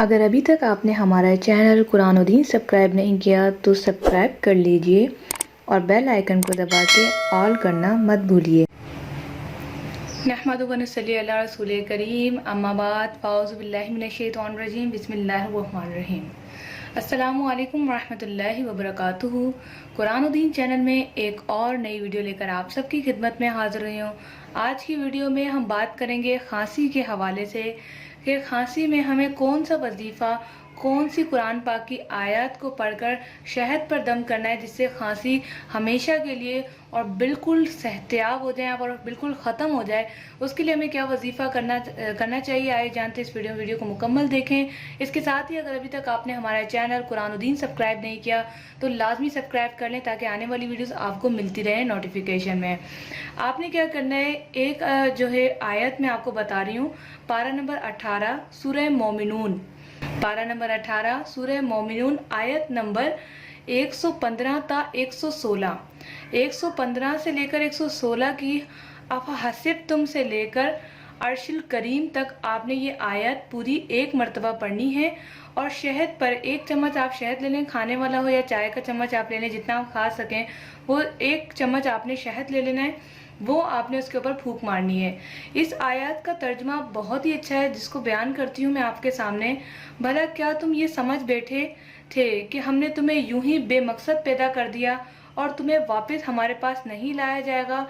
اگر ابھی تک آپ نے ہمارا چینل قرآن و دین سبسکرائب نہیں کیا تو سبسکرائب کر لیجئے اور بیل آئیکن کو دبا کے آل کرنا مت بھولیے۔ نحمدہ و نصلی علی رسول کریم، اما بعد، فاعوذ باللہ من الشیطان الرجیم، بسم اللہ الرحمن الرحیم۔ السلام علیکم ورحمۃ اللہ وبرکاتہ۔ قرآن و دین چینل میں ایک اور نئی ویڈیو لے کر آپ سب کی خدمت میں حاضر ہوئی ہوں۔ آج کی ویڈیو میں ہم بات کریں گے کھانسی کے حوالے سے کہ کھانسی میں ہمیں کون سا وظیفہ، کون سی قرآن پاک کی آیات کو پڑھ کر شہد پر دم کرنا ہے جس سے کھانسی ہمیشہ کے لیے اور بالکل صحتیاب ہو جائے اور بالکل ختم ہو جائے۔ اس کے لیے ہمیں کیا وظیفہ کرنا چاہیے، آئے جانتے اس ویڈیو کو مکمل دیکھیں۔ اس کے ساتھ ہی اگر ابھی تک آپ نے ہمارا چینل قرآن و دین سبسکرائب نہیں کیا تو لازمی سبسکرائب کر لیں تاکہ آنے والی ویڈیوز آپ کو ملتی رہے نوٹیفیکیشن میں۔ آپ نے کیا کرنا ہے، ایک آیت میں آپ کو بتا رہی ہوں، پارہ نمبر 18 سورہ مومنون، پارہ نمبر 18 سورہ مومنون، آیت نمبر 115 تا 116، 115 سے لے کر 116 کی افحسبتم سے لے کر عرش الکریم تک آپ نے یہ آیت پوری ایک مرتبہ پڑھنی ہے۔ اور شہد پر 1 چمچ آپ شہد لے لیں، کھانے والا ہو یا چائے کا چمچ آپ لے لیں، جتنا آپ کھا سکیں وہ 1 چمچ آپ نے شہد لے لینا ہے، وہ آپ نے اس کے اوپر پھونک مارنی ہے۔ اس آیات کا ترجمہ بہت ہی اچھا ہے جس کو بیان کرتی ہوں میں آپ کے سامنے۔ بھلا کیا تم یہ سمجھ بیٹھے تھے کہ ہم نے تمہیں یوں ہی بے مقصد پیدا کر دیا اور تمہیں واپس ہمارے پاس نہیں لایا جائے گا؟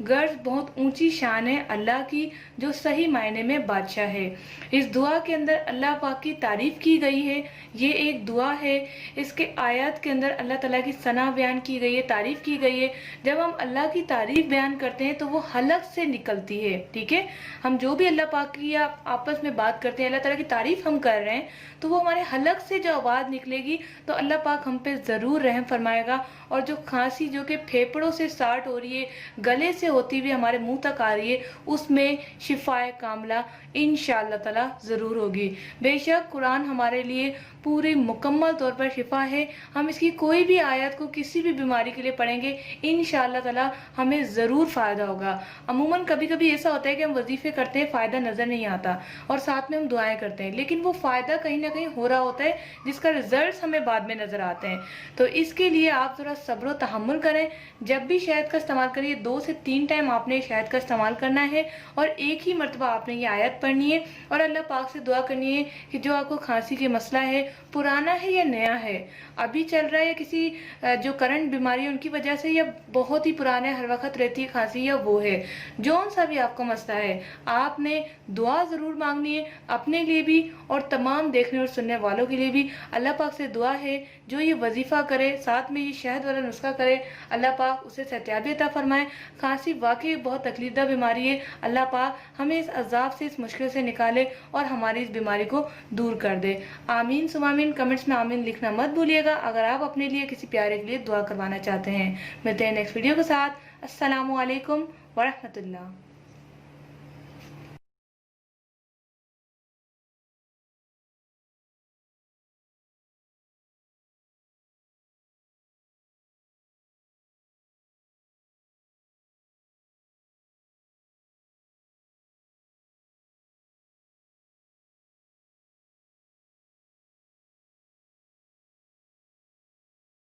غرض بہت اونچی شان ہے اللہ کی جو صحیح معنی میں بادشاہ ہے۔ اس دعا کے اندر اللہ پاک کی تعریف کی گئی ہے، یہ ایک دعا ہے۔ اس کے آیات کے اندر اللہ تعالیٰ کی ثنا بیان کی گئی ہے، تعریف کی گئی ہے۔ جب ہم اللہ کی تعریف بیان کرتے ہیں تو وہ حلق سے نکلتی ہے، ٹھیک ہے؟ ہم جو بھی اللہ پاک کی آپس میں بات کرتے ہیں، اللہ تعالیٰ کی تعریف ہم کر رہے ہیں تو وہ ہمارے حلق سے جو آواز نکلے گی تو اللہ پاک ہم پہ ضرور رحم فرمائے گا۔ اور جو کھانسی جو کہ پھیپڑوں سے سٹارٹ ہو رہی ہے، گلے سے ہوتی ہوئی ہمارے منہ تک آ رہی ہے، اس میں شفاء کاملہ انشاءاللہ تعالی ضرور ہوگی۔ بے شک قرآن ہمارے لیے پوری مکمل طور پر شفا ہے۔ ہم اس کی کوئی بھی آیت کو کسی بھی بیماری کے لیے پڑھیں گے انشاءاللہ تعالی ہمیں ضرور فائدہ ہوگا۔ عموماً کبھی کبھی ایسا ہوتا ہے کہ ہم وظیفے کرتے ہیں، فائدہ نظر نہیں آتا اور ساتھ میں ہم دعائیں کرتے ہیں، لیکن وہ فائدہ کہیں نہ کہیں ہو رہا ہوتا ہے جس کا رزلٹس ہمیں بعد میں نظر آتے ہیں۔ تو اس کے لیے آپ ذرا صبر و تحمل کریں۔ جب بھی شہد کا استعمال کریے 2 سے 3 ٹائم آپ نے شہد کا استعمال کرنا ہے اور ایک ہی مرتبہ آپ نے یہ آیت پڑھنی ہے اور اللہ پاک سے دعا کرنی ہے کہ جو آپ کو کھانسی کے مسئلہ ہے، پرانا ہے یا نیا ہے، ابھی چل رہا ہے یا کسی جو کرنٹ بیماری ہے ان کی وجہ سے، یا بہت ہی پرانے ہر وقت رہتی ہے کھانسی، یا وہ ہے، جون سا بھی آپ کا مسئلہ ہے، آپ نے دعا ضرور مانگنی ہے اپنے لیے بھی اور تمام دیکھنے اور سننے والوں کے لیے بھی۔ اللہ پاک سے دعا ہے جو یہ وظیفہ کرے، ساتھ میں یہ شہد والا نسخہ کرے، اللہ پاک اسے صحتیابی عطا فرمائے۔ کھانسی واقعی بہت تکلیف دہ بیماری ہے، اللہ پاک ہمیں اس عذاب سے، اس مشکل سے نکالے اور ہماری اس بیماری کو دور کر دے۔ آمین ثم آمین۔ کمنٹس میں آمین لکھنا مت بھولیے گا اگر آپ اپنے لیے کسی پیارے کے لیے دعا کروانا چاہتے ہیں۔ ملتے ہیں نیکسٹ ویڈیو کے ساتھ۔ السلام علیکم ورحمۃ اللہ۔